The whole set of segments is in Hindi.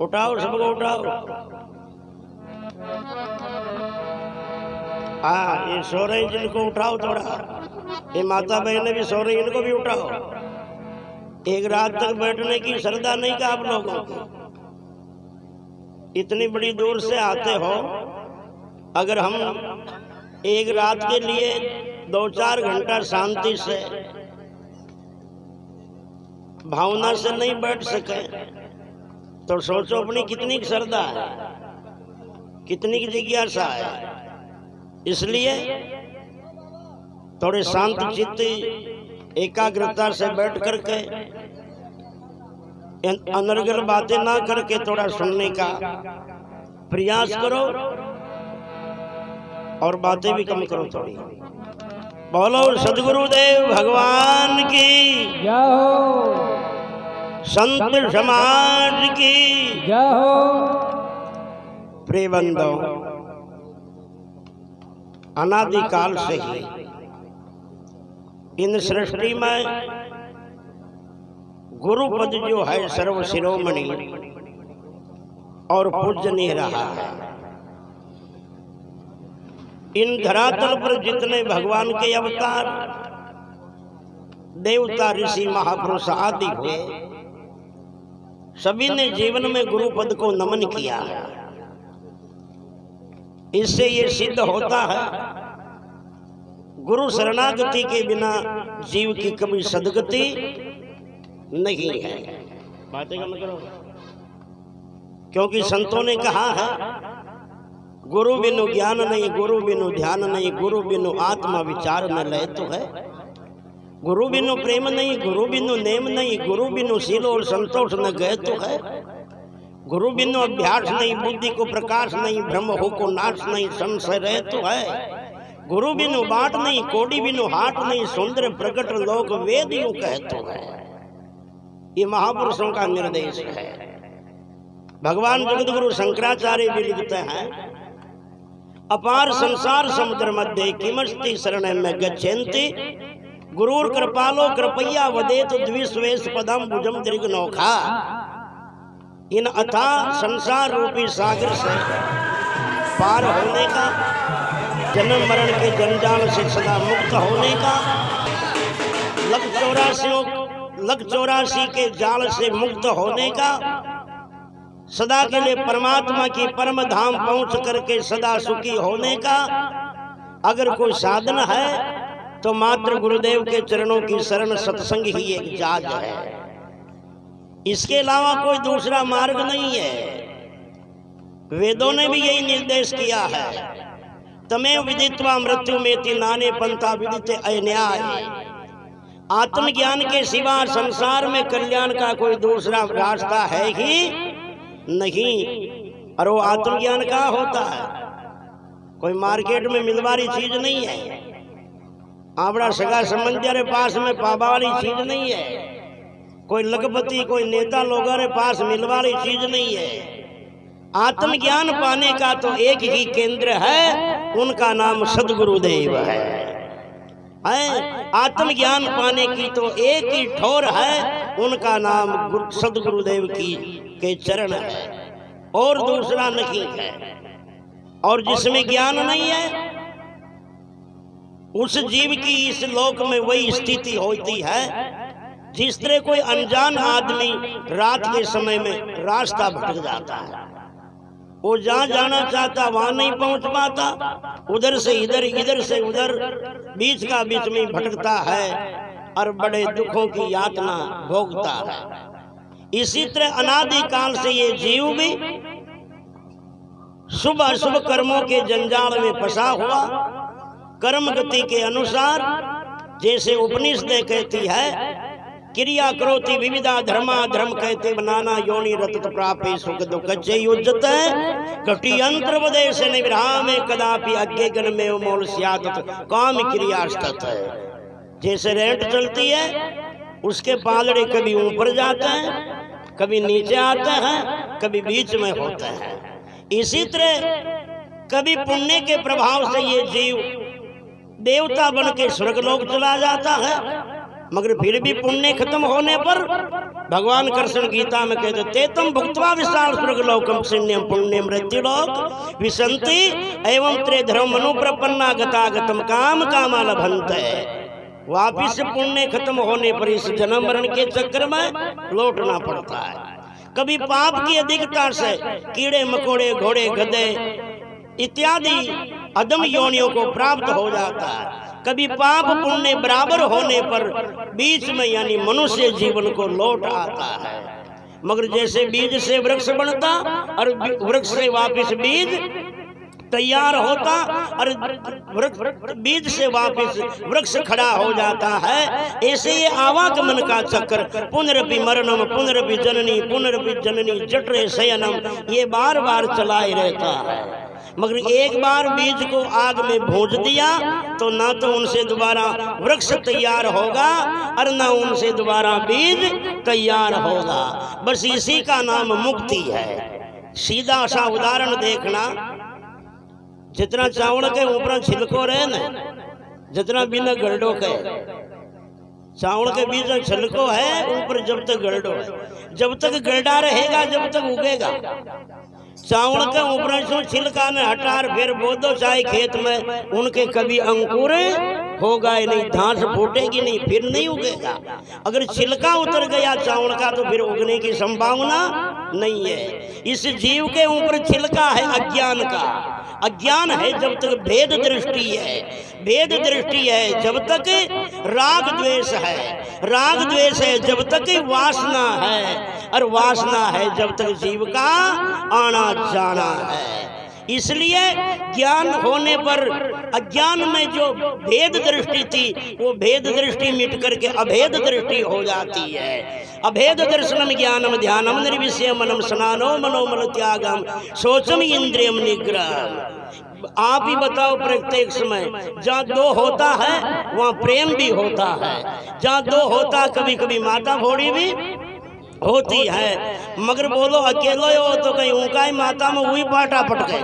उठाओ, सबको उठाओ। हाँ, ये सो रहे जिनको उठाओ थोड़ा, ये माता बहनें भी सो रही, इनको भी उठाओ। एक रात तक बैठने की श्रद्धा नहीं का आप लोगों को? इतनी बड़ी दूर से आते हो, अगर हम एक रात के लिए 2-4 घंटा शांति से भावना से नहीं बैठ सके तो सोचो अपनी कितनी श्रद्धा है, कितनी जिज्ञासा है। इसलिए थोड़े शांत चित्ती एकाग्रता से बैठ करके अनर्गल बातें ना करके थोड़ा सुनने का प्रयास करो और बातें भी कम करो थोड़ी। बोलो सदगुरुदेव भगवान की जय हो, संत समाज की जय हो। प्रिय बंधो, अनादिकाल से ही इन सृष्टि में गुरुपद जो है सर्व शिरोमणि और पूजनीय रहा है। इन धरातल पर जितने भगवान के अवतार, देवता, ऋषि, महापुरुष आदि हुए, सभी ने जीवन में गुरुपद को नमन किया है। इससे ये सिद्ध होता है गुरु शरणागति के बिना जीव की कभी सदगति नहीं है। बातें कम करो, क्योंकि संतों ने कहा है गुरु बिनु ज्ञान नहीं, गुरु बिनु ध्यान नहीं, गुरु बिनु आत्मा विचार न लय तो है। गुरु बिनु प्रेम नहीं, गुरु बिनु नेम नहीं, गुरु बिनु शील और संतोष न गए तो है। गुरु बिनु अभ्यास नहीं, बुद्धि को प्रकाश नहीं, ब्रह्म हो को नाश नहीं, संशय रहे तो है। गुरु बिनु बाट नहीं, कोड़ी बिनु हाट नहीं, सुंदर प्रकट लोक वेद यूं कहे तो है। ये महापुरुषों का निर्देश है। भगवान जगतगुरु शंकराचार्य भी लिखते हैं, अपार संसार समुद्र मध्य किमस्ति शरण में गच्छन्ति, गुरुर कृपालो कृपया वदेत द्विस्वेश पदम भुजम दीर्घ नौखा। इन अथाह संसार रूपी सागर से पार होने का, जन्म मरण के जंजाल से सदा मुक्त होने का, लख 84 के जाल से मुक्त होने का, सदा के लिए परमात्मा की परम धाम पहुंच करके सदा सुखी होने का अगर कोई साधन है तो मात्र गुरुदेव के चरणों की शरण सत्संग ही एक जाज है। इसके अलावा कोई दूसरा मार्ग नहीं है। वेदों ने भी यही निर्देश किया है, तमेव विदित्वा मृत्यु मेति नाने पंथा विदिते अन्याय। आत्मज्ञान के सिवा संसार में कल्याण का कोई दूसरा रास्ता है ही नहीं। और वो आत्मज्ञान कहाँ होता है? कोई मार्केट में मिलने वाली चीज नहीं है, आपड़ा सगा संबंधी पास में पाबा वाली चीज नहीं है, कोई लखपति कोई नेता लोगों के पास मिलने वाली चीज नहीं है। आत्मज्ञान पाने का तो एक ही केंद्र है, उनका नाम सदगुरुदेव है। आत्मज्ञान पाने की तो एक ही ठोर है, उनका नाम सदगुरुदेव की के चरण है, और दूसरा नहीं है। और जिसमें ज्ञान नहीं है उस जीव की इस लोक में वही स्थिति होती है जिस तरह कोई अनजान आदमी रात के समय में रास्ता भटक जाता है। वो जहाँ जाना चाहता वहां नहीं पहुंच पाता, उधर से इधर, इधर से उधर, बीच का बीच में भटकता है और बड़े दुखों की यातना भोगता है। इसी तरह अनादि काल से ये जीव भी शुभ अशुभ कर्मों के जंजाल में फंसा हुआ, कर्म गति के अनुसार, जैसे उपनिषदें कहती है क्रिया करोति विविधा धर्मा, धर्म कहते बनाना योनि रतत प्रापे सुख दुख युजत कटी यंत्र वदेश निविरामे कदापि अज्ञे गण में मोल स्यात काम क्रिया स्थित है। जैसे रेट चलती है उसके पालड़े कभी ऊपर जाते हैं, कभी नीचे आते हैं, कभी बीच में होते हैं। इसी तरह कभी पुण्य के प्रभाव से ये जीव देवता बन के स्वर्गलोक चला जाता है, मगर फिर भी पुण्य खत्म होने पर भगवान कृष्ण गीता में कहते तेतम भुक्त्वा विशाल स्वर्गलोकम शून्यम पुण्य मृत्यु लोक विसंति एवं त्रिधर्म मनुप्रपन्ना गतागतम काम कामा लभन्ते। वापिस से पुण्य खत्म होने पर इस जन्म मरण के चक्कर में लौटना पड़ता है। कभी पाप की अधिकता से कीड़े मकोड़े घोड़े गधे इत्यादि अदम योनियों को प्राप्त हो जाता है। कभी पाप पुण्य बराबर होने पर बीच में यानी मनुष्य जीवन को लौट आता है। मगर जैसे बीज से वृक्ष बनता और वृक्ष से वापिस बीज तैयार होता और बीज से वापिस वृक्ष खड़ा हो जाता है, ऐसे ये आवागमन का चक्र पुनरपि मरणम पुनरपि जननी जठरे शयनम ये बार बार चला ही रहता है। मगर एक बार बीज को आग में भूंज दिया तो ना तो उनसे दोबारा वृक्ष तैयार होगा और ना उनसे दोबारा बीज तैयार होगा। बस इसी का नाम मुक्ति है। सीधा सा उदाहरण देखना, जितना चावल के ऊपर छिलको रहे ना, जितना बिना गरडो के चावल के बीच में छिलको है ऊपर जब तक गरडो है, जब तक गरडा रहेगा जब तक उगेगा। चावल के ऊपर से छिलका ने हटार फिर बो दो चाहे खेत में, उनके कभी अंकुर होगा ही नहीं, घास फूटेगी नहीं, फिर नहीं उगेगा। अगर छिलका उतर गया चावल का तो फिर उगने की संभावना नहीं है। इस जीव के ऊपर छिलका है अज्ञान का। अज्ञान है जब तक भेद दृष्टि है, भेद दृष्टि है जब तक राग द्वेष है, राग द्वेष है जब तक वासना है, और वासना है जब तक जीव का आना जाना है। इसलिए ज्ञान होने पर अज्ञान में जो भेद दृष्टि थी वो भेद दृष्टि मिट करके अभेद दृष्टि हो जाती है। अभेद दर्शनम ज्ञानम ध्यानम निर्विषय मनम स्नानो मनोमल त्यागम सोचम इंद्रियम निग्रह। आप ही बताओ, प्रत्येक समय जहाँ दो होता है वहाँ प्रेम भी होता है, जहाँ दो होता कभी कभी माता भोड़ी भी होती है। मगर बोलो अकेलो हो तो कहीं ऊँका ही माता में वही पाटा पटके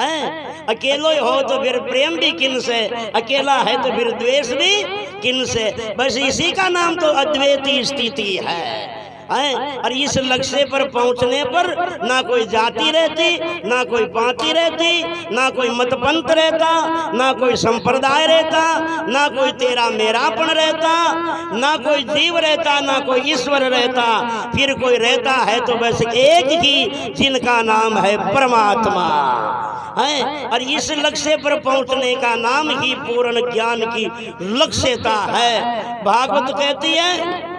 हैं, अकेलो हो तो फिर प्रेम भी किन से, अकेला है तो फिर द्वेष भी किन से। बस इसी का नाम तो अद्वैती स्थिति है। और इस लक्ष्य पर पहुंचने पर ना कोई जाति रहती, ना कोई पार्टी रहती, ना कोई मतपंथ रहता, ना कोई संप्रदाय रहता, ना कोई तेरा मेरापन रहता, ना कोई जीव रहता, ना कोई ईश्वर रहता। फिर कोई रहता है तो बस एक ही, जिनका नाम है परमात्मा है। और इस लक्ष्य पर पहुंचने का नाम ही पूर्ण ज्ञान की लक्ष्यता है। भागवत कहती है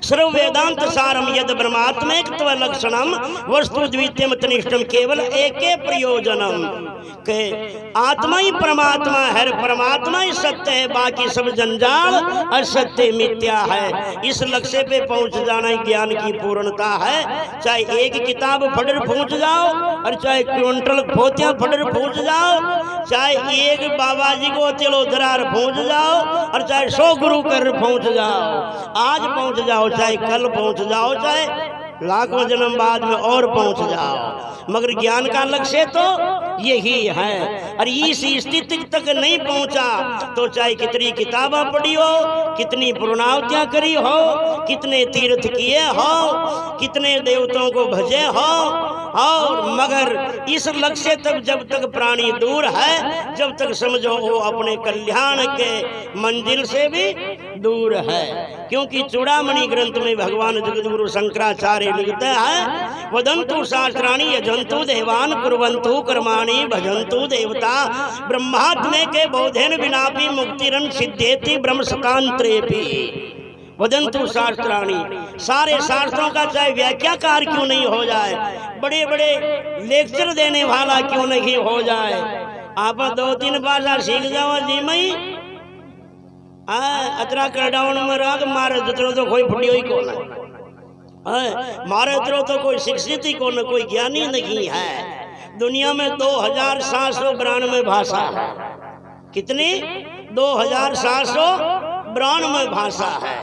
सर्व वेदांत सारम यद ब्रह्मात्मैकत्व लक्षणम वस्तु द्वितीयम तनिष्ठम केवल एके प्रयोजनम। के आत्मा ही परमात्मा है, परमात्मा ही सत्य है, बाकी सब जंजाल असत्य मिथ्या है। इस लक्ष्य पे पहुंच जाना ही ज्ञान की पूर्णता है। चाहे एक किताब फटर पहुंच जाओ और चाहे क्विंटल पोतियां फटर पहुंच जाओ, चाहे एक बाबा जी को तिलो दरार पहुंच जाओ और चाहे 100 गुरु कर पहुंच जाओ, आज पहुंच जाओ चाहे कल पहुंच जाओ, चाहे लाखों जन्म बाद में और पहुंच जाओ, मगर ज्ञान का लक्ष्य तो यही है। और इस स्थिति तक नहीं पहुंचा तो चाहे कितनी किताबें पढ़ी हो, कितनी पूर्णाहुतियां करी हो, कितने तीर्थ किए हो, कितने देवताओं को भजे हो, और मगर इस लक्ष्य तक जब तक प्राणी दूर है, जब तक समझो वो अपने कल्याण के मंजिल से भी दूर है। क्योंकि चूड़ामणि ग्रंथ में भगवान जगद्गुरु शंकराचार्य लिखते हैं वदंतु शास्त्राणि यजंतु देवान कुर्वन्तु कर्माणि भजन्तु देवता ब्रह्मात्मे के बोधेन विनापि मुक्तिरन सिद्धेति ब्रह्म सतांत्रेपि। वदंतु शास्त्राणि, सारे शास्त्रों का चाहे व्याख्याकार क्यों नहीं हो जाए, बड़े बड़े लेक्चर देने वाला क्यों नहीं हो जाए, आप 2-3 भाषा सीख जाओ जी मई अतरा करडाउन में राग मारे जतरो तो कोई फुटियो ही कौन है, मारे इतरो तो कोई शिक्षित ही कौन, कोई ज्ञानी नहीं है। दुनिया में 2792 भाषा है। कितनी? 2792 भाषा है।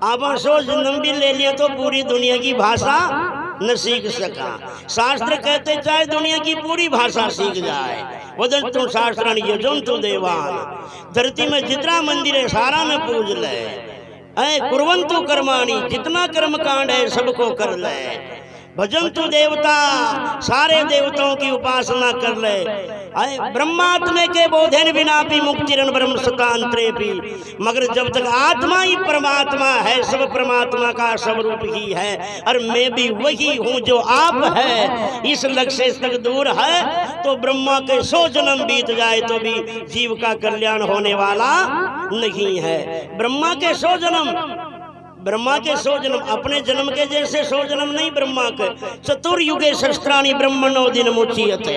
आप सोच नंबी ले लिए तो पूरी दुनिया की भाषा न सीख सका। शास्त्र कहते चाहे दुनिया की पूरी भाषा सीख जाए। वदंतु शास्त्राणि यजन्तु देवान, धरती में जितना मंदिर है सारा में पूज ले, कुर्वन्तु कर्माणि, जितना कर्म कांड है सबको कर ले। भजन्तु देवता, सारे देवताओं की उपासना कर ले। ब्रह्मात्मे के बोधन बिना भी मुक्तिरन ब्रह्म सतांतरे भी, मगर जब तक आत्मा ही परमात्मा है, सब परमात्मा का स्वरूप ही है, और मैं भी वही हूँ जो आप है, इस लक्ष्य तक दूर है तो ब्रह्मा के 100 जन्म बीत जाए तो भी जीव का कल्याण होने वाला नहीं है। ब्रह्मा के 100 जन्म, ब्रह्मा के 100 जन्म अपने जन्म के जैसे 100 जन्म नहीं। ब्रह्मा के चतुर्युगे शस्त्राणी ब्रह्मणो दिन मुच्यते।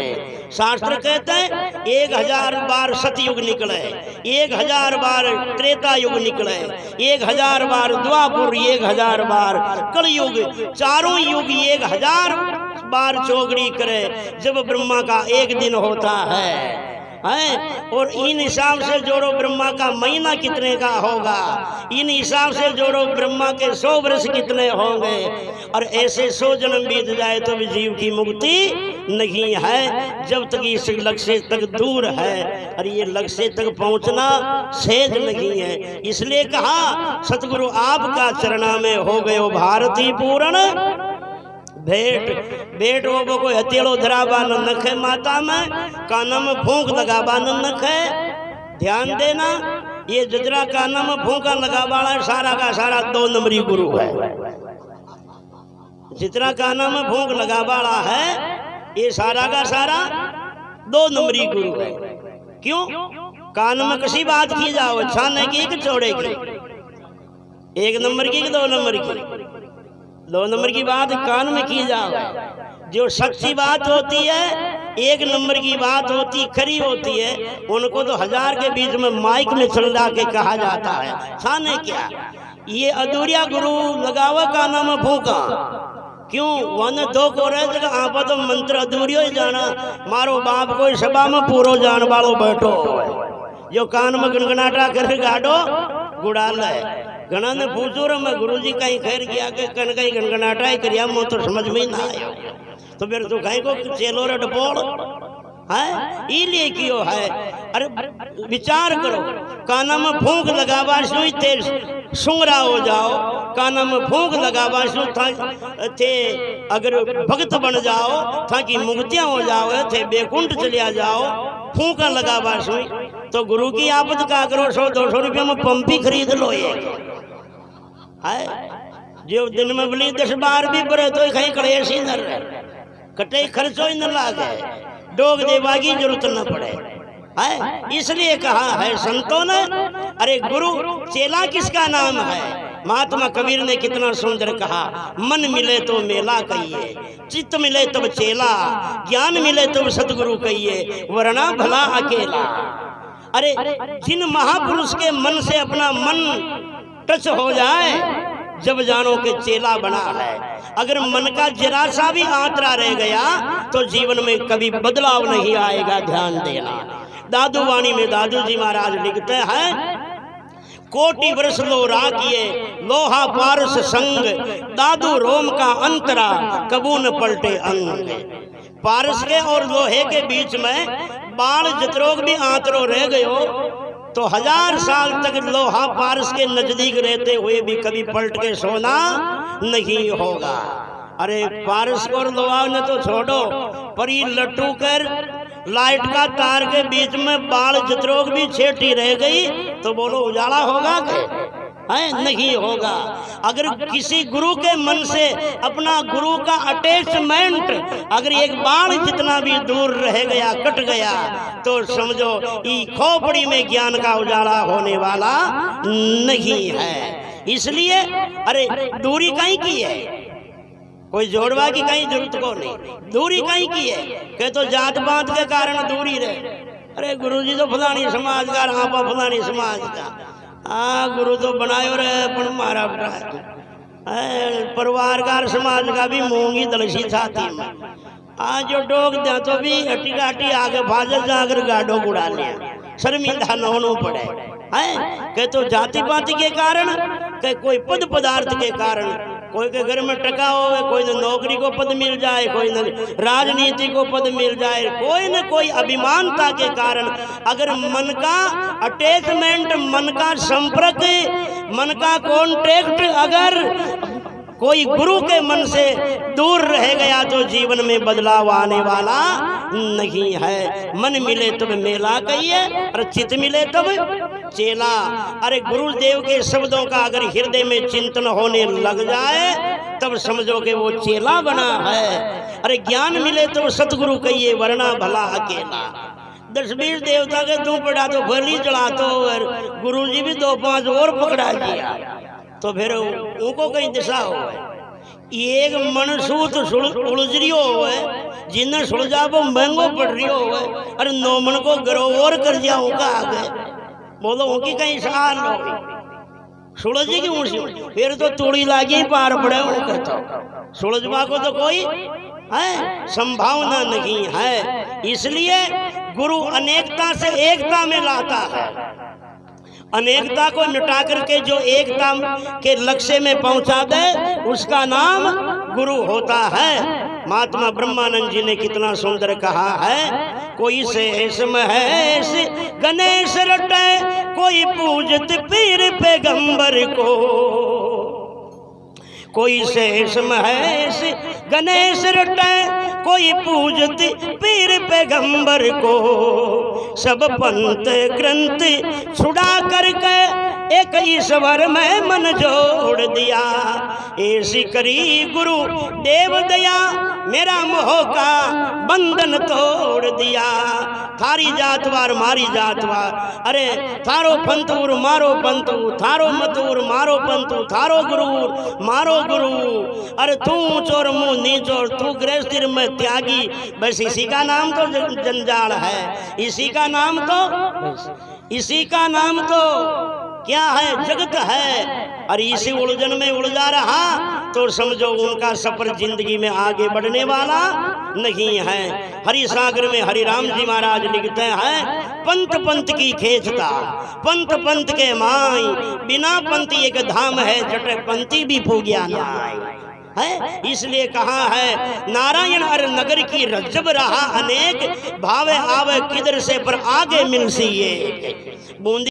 शास्त्र कहते हैं 1000 बार सतयुग निकले, 1000 बार त्रेता युग निकले, 1000 बार द्वापुर, 1000 बार कलयुग, चारों युग 1000 बार चौगड़ी करे जब ब्रह्मा का एक दिन होता है। और इन हिसाब से जोड़ो ब्रह्मा का महीना कितने का होगा, इन हिसाब से जोड़ो ब्रह्मा के 100 वर्ष कितने होंगे, और ऐसे 100 जन्म बीत जाए तो भी जीव की मुक्ति नहीं है जब तक इस लक्ष्य तक दूर है, और ये लक्ष्य तक पहुंचना सहज नहीं है। इसलिए कहा सतगुरु आपका चरणा में हो गयो भारती पूर्ण भेंट। भेंट वो कोई हथेलो धराबा न नखे माता में, काना में फूंक लगाबा न नखे। ध्यान देना, ये जजरा काना में फूंका लगावाला सारा का सारा 2 नंबरी गुरु है। जितना काना में फूंक लगावाला है ये सारा का सारा 2 नंबरी गुरु है। क्यों? कान में किसी बात की जाओ, छाने की कि चौड़े की, 1 नंबर की कि 2 नंबर की? 2 नंबर की बात कान में की जाओ। जो सच्ची बात होती है, 1 नंबर की बात होती, खरी होती है, उनको तो 1000 के बीच में माइक में चिल्ला के कहा जाता है। छाने क्या? ये अधूरिया गुरु लगावा काना में फूका। क्यों? वन 2 को रह आप तो मंत्र अधूरियो ही जाना, मारो बाप कोई सभा में पूरो जान वालो बैठो, जो कान में गनगनाटा कर गाड़ो गुड़ाल है। घना ने पूछो रे मैं गुरुजी कहीं खैर किया के कन कहीं गनगनाटा ही करिया, मुँह तो समझ में ही ना आया, तो फिर तो कहीं को चेलो रे डपोड़ है इलिए क्यों है। अरे विचार करो, काना में फूंक लगावा सुई थे सुंगरा हो जाओ, काना में फूंक लगावा सु थे अगर भक्त बन जाओ ताकि मुक्तियां हो जाओ, थे बेकुंठ चलिया जाओ, फूंका लगावा सुई तो गुरु की आपत का करो 100-200 रुपये में पंपी खरीद लो। ये है जो दिन में बोली 10 बार भी बरे तो कहीं कड़े सी न कटे खर्चो ही न लागे, डोग देवा की जरूरत न पड़े है। इसलिए कहा है संतों ने, अरे गुरु चेला किसका नाम है? महात्मा कबीर ने कितना सुंदर कहा, मन मिले तो मेला कहिए, चित्त मिले तब चेला, ज्ञान मिले तब सतगुरु कहिए, वरना भला अकेला। अरे जिन महापुरुष के मन से अपना मन टच हो जाए जब जानो के चेला बना है। अगर मन का जरा सा भी आंतरा रह गया तो जीवन में कभी बदलाव नहीं आएगा। ध्यान देना, दादू वाणी में दादू जी महाराज लिखते हैं, कोटि वर्ष लो राखिए लोहा पारस संग, दादू रोम का अंतरा कबू न पलटे अंग। पारस के और लोहे के बीच में बाण जत्रोग भी आंतरो रह गयो तो 1000 साल तक लोहा पारस के नजदीक रहते हुए भी कभी पलट के सोना नहीं होगा। अरे पारस और लोहा ने तो छोड़ो, पर ये लट्टू कर लाइट का तार के बीच में बाल जत्रोग भी छेटी रह गई तो बोलो उजाला होगा क्या? है नहीं होगा। अगर किसी गुरु के मन से अपना गुरु का अटैचमेंट अगर एक बाण जितना भी दूर रह गया, कट गया, तो समझो ई खोपड़ी में ज्ञान का उजाला होने वाला नहीं है। इसलिए अरे दूरी कहीं की है, कोई जोड़वा की कहीं जरूरत को नहीं, दूरी कहीं की है कि तो जात पात के कारण दूरी रहे। अरे गुरुजी तो फलानी समाज का, आपा फलानी समाज का, गुरु तो बनायो रहे पर मारा परिवारकार समाज का भी मूंगी दलसी छाती में आज जो डोग दे तो भी हटी डाटी आगे फाजल जाकर गाडो गुड़ा लिया, शर्मिंदा न होना पड़े है। कह तो जाति पाति के कारण, कह कोई पद पदार्थ के कारण, कोई के घर में टका होवे, कोई न नौकरी को पद मिल जाए, कोई न राजनीति को पद मिल जाए, कोई न कोई अभिमानता के कारण अगर मन का अटैचमेंट, मन का संपर्क, मन का कॉन्ट्रैक्ट अगर कोई गुरु के मन से दूर रह गया तो जीवन में बदलाव आने वाला नहीं है। मन मिले तब मेला कहिए और चित मिले तब चेला। अरे गुरुदेव के शब्दों का अगर हृदय में चिंतन होने लग जाए तब समझो कि वो चेला बना है। अरे ज्ञान मिले तब सतगुरु कहिए, वरना भला अकेला। 10-20 देवता के तू पड़ा तो बलि चढ़ा तो और गुरु जी भी 2-5 और पकड़ा दिया तो फिर उनको कहीं दिशा हो। एक मनसूत उलझरी हो जिन्हें सुलझा वो महंगो पड़ रही हो। अरे 9 मन को गरोवर कर दिया उनका आगे, बोलो उनकी कहीं सहार हो सुलझी की ऊँची, फिर तो तोड़ी लागी पार पड़े उनका तो सुलझवा को तो कोई है संभावना नहीं है। इसलिए गुरु अनेकता से एकता में लाता है। अनेकता को मिटा करके जो एकता के लक्ष्य में पहुंचा दे उसका नाम गुरु होता है। महात्मा ब्रह्मानंद जी ने कितना सुंदर कहा है, कोई शेष महेश गणेश रटे, कोई पूजत पीर पैगंबर को। कोई शेष महेश गणेश रटे, कोई पूजत पीर पैगंबर को। सब पंथ ग्रंथ छुड़ा करके एक ईश्वर में मन जोड़ दिया। ऐसी करी गुरु देव दया, मेरा मोह का बंधन तोड़ दिया। थारी जातवार मारी जातवार, अरे थारो पंतूर मारो पंतू, थारो मतूर मारो पंतू, थारो गुरु मारो गुरु। अरे तू चोर मुँह नी चोर, तू गृहस्थी में त्यागी, बस इसी का नाम तो जंजाल है। इसी का नाम तो क्या है, जगत है। और इसी उलझन में उलझा रहा तो समझो उनका सफर जिंदगी में आगे बढ़ने वाला नहीं है। हरि सागर में हरिराम जी महाराज लिखते हैं, पंथ पंथ की खेचता, पंथ पंथ के माई, बिना पंथी एक धाम है, जटे पंथी भी पूग्या नाई है। इसलिए कहा है, नारायण अर नगर की रज्जब रहा अनेक, भावे आवे किधर से पर आगे मिल सी ये बूंदी।